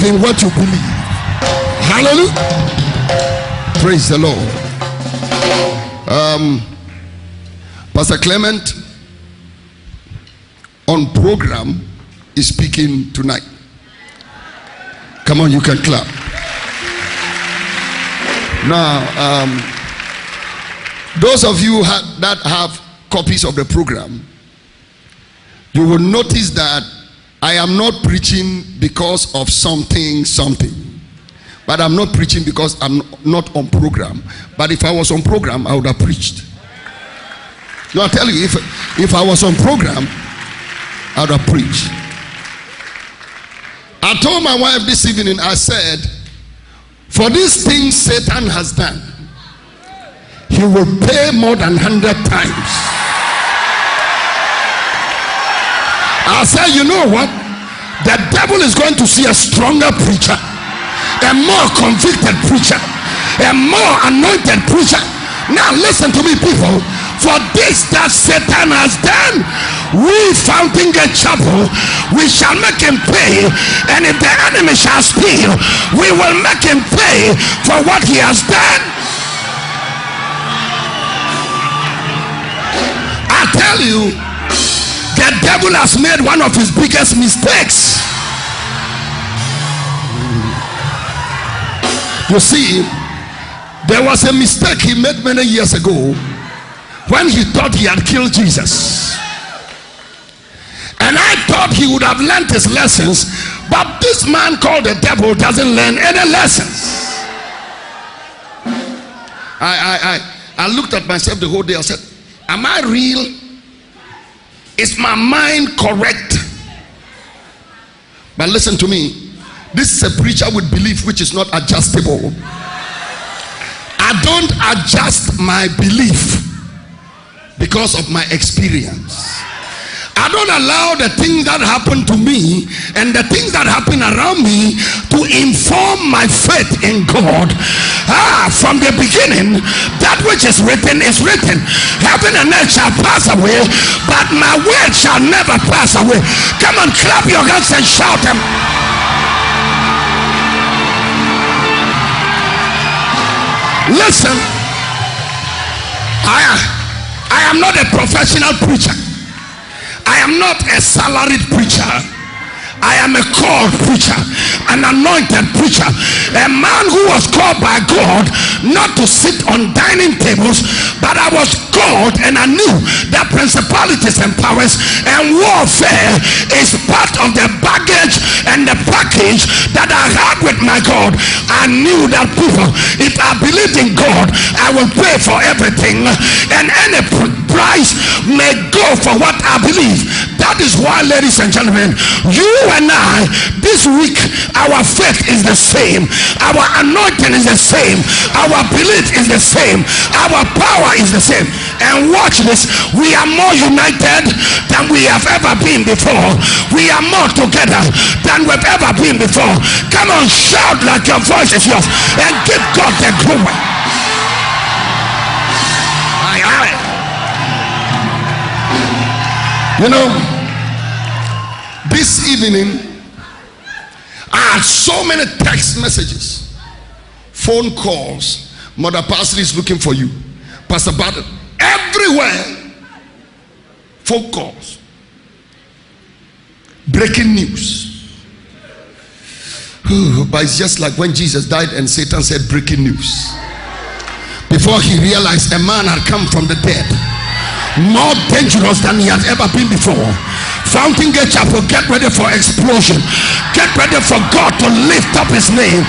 in what you believe. Hallelujah. Praise the Lord. Pastor Clement on program is speaking tonight. Come on, you can clap. Now, those of you that have copies of the program, you will notice that I am not preaching because of something. But I'm not preaching because I'm not on program. But if I was on program, I would have preached. No, I tell you, if I was on program, I would have preached. I told my wife this evening, I said, for this thing Satan has done, he will pay more than 100 times. I said, you know what? The devil is going to see a stronger preacher, a more convicted preacher, a more anointed preacher. Now listen to me, people. For this that Satan has done, we Fountain Gate Chapel, we shall make him pay. And if the enemy shall steal, we will make him pay for what he has done. I tell you, the devil has made one of his biggest mistakes. You see, there was a mistake he made many years ago when he thought he had killed Jesus. And I thought he would have learned his lessons, but this man called the devil doesn't learn any lessons. I looked at myself the whole day. I said, am I real? Is my mind correct? But listen to me, this is a preacher with belief which is not adjustable. I don't adjust my belief because of my experience. I don't allow the things that happen to me and the things that happen around me to inform my faith in God. From the beginning, that which is written is written. Heaven and earth shall pass away, but my word shall never pass away. Come on, clap your hands and shout them. Listen, I am not a professional preacher. I am not a salaried preacher. I am a called preacher, an anointed preacher, a man who was called by God not to sit on dining tables, but I was called and I knew that principalities and powers and warfare is part of the baggage and the package that I had with my God. I knew that, people, if I believed in God, I will pay for everything, and any price may go for what I believe. That is why, ladies and gentlemen, you and I, this week, our faith is the same, our anointing is the same, our belief is the same, our power is the same. And watch this, we are more united than we have ever been before. We are more together than we've ever been before. Come on, shout like your voice is yours and give God the glory. You know, this evening I had so many text messages, phone calls. Mother Pastor is looking for you, Pastor Barton, everywhere. Phone calls, breaking news. But it's just like when Jesus died and Satan said breaking news. Before he realized a man had come from the dead, more dangerous than he had ever been before. Fountain Gate Chapel, get ready for explosion. Get ready for God to lift up his name.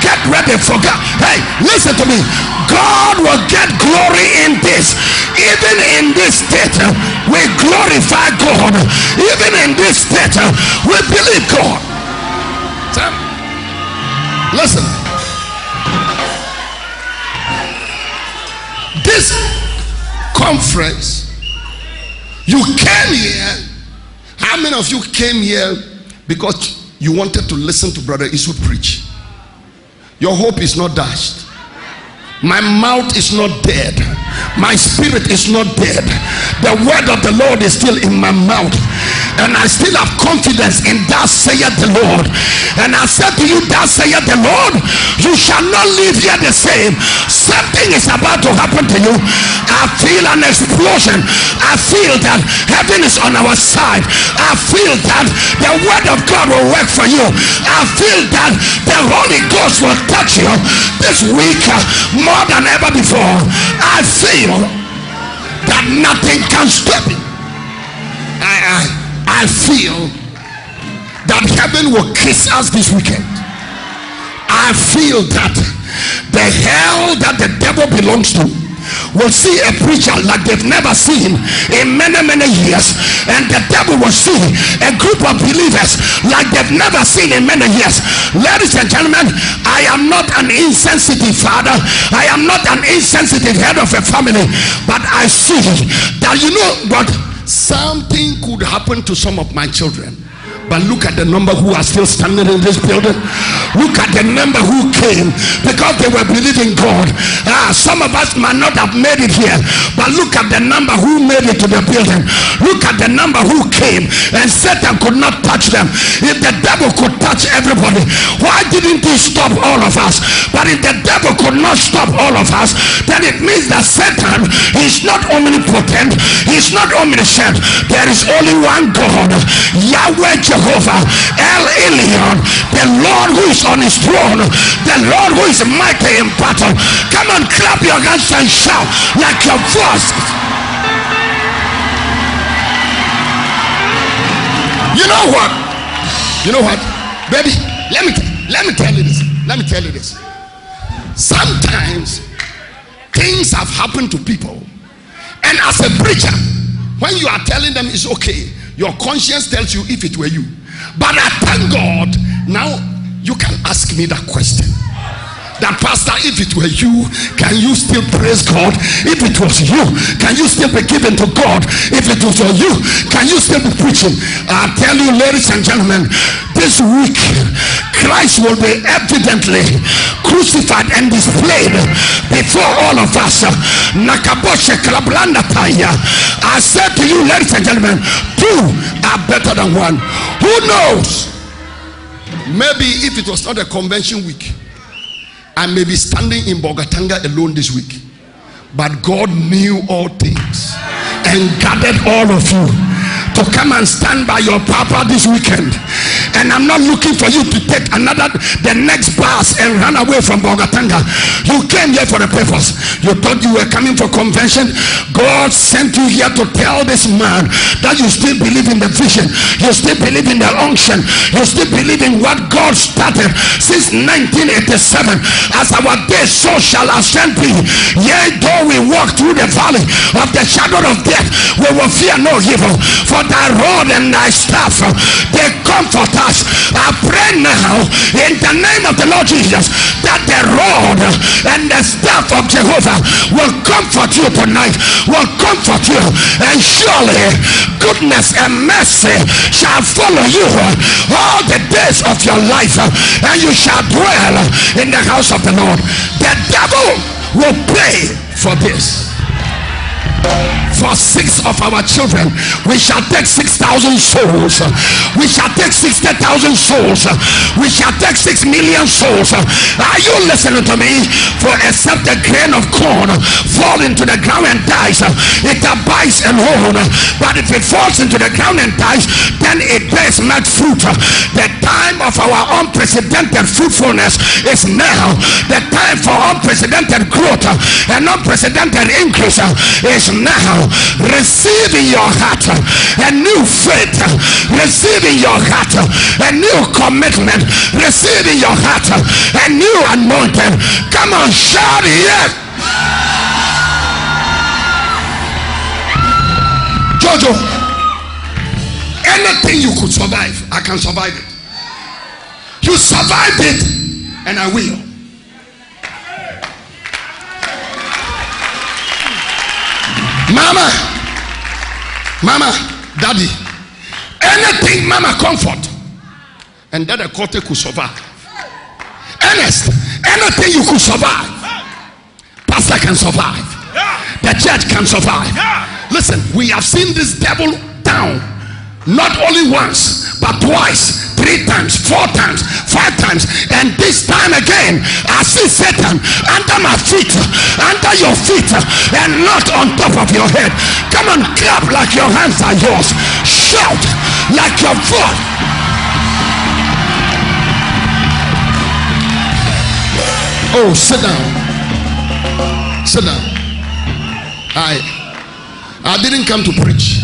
Get ready for God. Hey, listen to me. God will get glory in this. Even in this state, we glorify God. Even in this state, we believe God. Listen. This conference, you came here. How many of you came here because you wanted to listen to Brother Eastwood preach? Your hope is not dashed. My mouth is not dead. My spirit is not dead. The word of the Lord is still in my mouth. and I still have confidence in that saith the Lord. And I said to you, that saith the Lord, you shall not live here the same. Something is about to happen to you. I feel an explosion. I feel that heaven is on our side. I feel that the word of God will work for you. I feel that the Holy Ghost will touch you this week more than ever before. I feel that nothing can stop it. I feel that heaven will kiss us this weekend. I feel that the hell that the devil belongs to will see a preacher like they've never seen in many years, and the devil will see a group of believers like they've never seen in many years. Ladies and gentlemen, I am not an insensitive father. I am not an insensitive head of a family, but I see that, you know what, something could happen to some of my children. But look at the number who are still standing in this building. Look at the number who came because they were believing God. Some of us might not have made it here, but look at the number who made it to the building. Look at the number who came, and Satan could not touch them. If the devil could touch everybody, why didn't he stop all of us? But if the devil could not stop all of us, then it means that Satan is not omnipotent, he's not omniscient. There is only one God, Yahweh Jehovah, El Elyon, the Lord who is on his throne, the Lord who is mighty in battle. Come on, clap your hands and shout like your voice. You know what? You know what, baby? Let me tell you this. Let me tell you this. Sometimes things have happened to people, and as a preacher, when you are telling them it's okay, your conscience tells you if it were you. But I thank God now you can ask me that question. That, pastor, if it were you, can you still praise God? If it was you, can you still be given to God? If it was you, can you still be preaching? I tell you, ladies and gentlemen, this week Christ will be evidently crucified and displayed before all of us. I said to you, ladies and gentlemen, two are better than one. Who knows? Maybe if it was not a convention week, I may be standing in Bogatanga alone this week. But God knew all things and gathered all of you to come and stand by your papa this weekend. And I'm not looking for you to take the next bus and run away from Bogatanga. You came here for a purpose. You thought you were coming for convention. God sent you here to tell this man that you still believe in the vision, you still believe in the unction, you still believe in what God started since 1987. As our days, so shall our strength be. Yea, though we walk through the valley of the shadow of death, we will fear no evil, for thy rod and thy staff, they comfort us. I pray now in the name of the Lord Jesus that the rod and the staff of Jehovah will comfort you tonight, will comfort you, and surely goodness and mercy shall follow you all the days of your life, and you shall dwell in the house of the Lord. The devil will pay for this. For 6 of our children, we shall take 6,000 souls. We shall take 60,000 souls. We shall take 6 million souls. Are you listening to me? For except the grain of corn fall into the ground and dies, it abides alone. But if it falls into the ground and dies, then it bears much fruit. The time of our unprecedented fruitfulness is now. The time for unprecedented growth and unprecedented increase is now. Receive in your heart a new faith, receive in your heart a new commitment, receive in your heart a new anointing. Come on, shout yes. Jojo, anything you could survive, I can survive it. You survived it, and I will. Mama, daddy, anything mama comfort, and that a quarter could survive. Ernest, anything you could survive, pastor can survive, the church can survive. Listen, we have seen this devil down Not only once, but twice, 3 times, 4 times, 5 times, and this time again I see Satan under my feet, under your feet, and not on top of your head. Come on, clap like your hands are yours. Shout like your voice. Oh, sit down. Sit down. I didn't come to preach.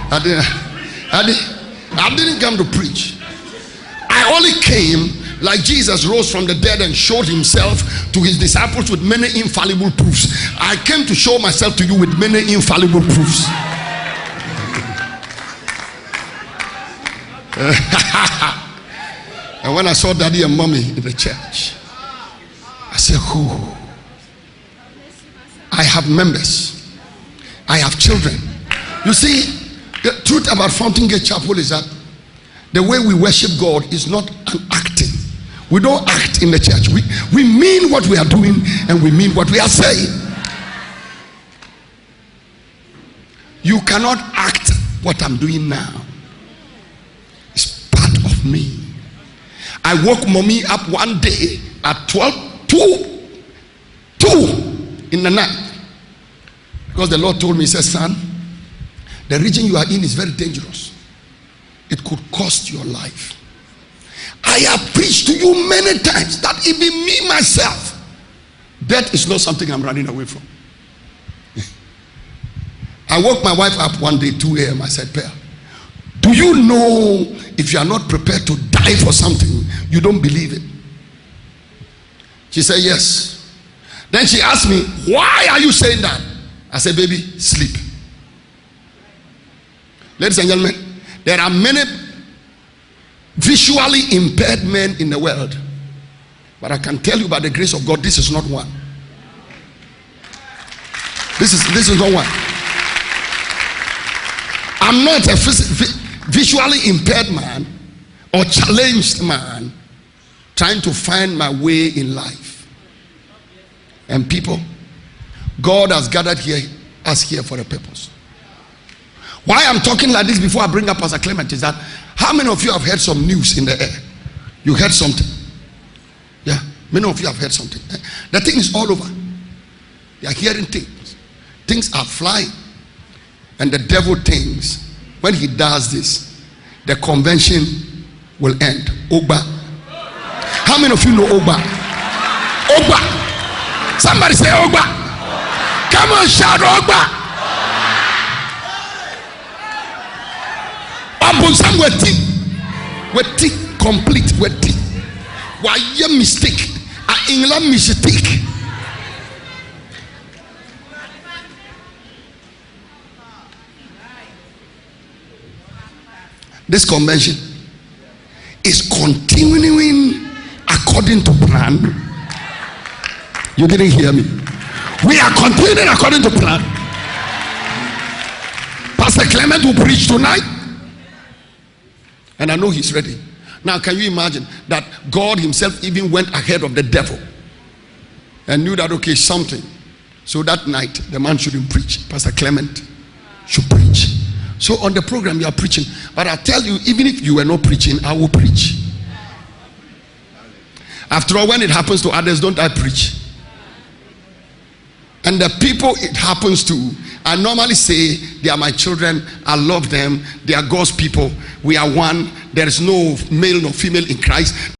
I didn't come to preach. I only came, like Jesus rose from the dead and showed himself to his disciples with many infallible proofs. I came to show myself to you with many infallible proofs. And when I saw Daddy and Mommy in the church, I said, who? I have members. I have children. You see, the truth about Fountain Gate Chapel is that the way we worship God is not an acting. We don't act in the church. We mean what we are doing, and we mean what we are saying. You cannot act what I'm doing now. It's part of me. I woke Mommy up one day at 2 in the night, because the Lord told me, he said, son, the region you are in is very dangerous. It could cost your life. I have preached to you many times that even me myself, death is not something I'm running away from. I woke my wife up one day, 2 a.m. I said, Pearl, do you know if you are not prepared to die for something, you don't believe it? She said, yes. Then she asked me, why are you saying that? I said, baby, sleep. Ladies and gentlemen, there are many visually impaired men in the world, but I can tell you by the grace of God, this is not one. This is not one. I'm not a visually impaired man or challenged man trying to find my way in life. And people, God has gathered us here for a purpose. Why I'm talking like this before I bring up Pastor Clement is that, how many of you have heard some news in the air? You heard something. Yeah, many of you have heard something. The thing is all over. They are hearing things. Things are flying. And the devil thinks, when he does this, the convention will end. Ogba. How many of you know Ogba? Ogba. Somebody say Ogba. Come on, shout Ogba. Some weti complete weti. Why you mistake? A England mistake. This convention is continuing according to plan. You didn't hear me. We are continuing according to plan. Pastor Clement will preach tonight, and I know he's ready. Now, can you imagine that God himself even went ahead of the devil and knew that, okay, something. So that night, the man shouldn't preach. Pastor Clement should preach. So on the program, you are preaching. But I tell you, even if you were not preaching, I will preach. After all, when it happens to others, don't I preach? And the people it happens to, I normally say, they are my children. I love them. They are God's people. We are one. There is no male nor female in Christ.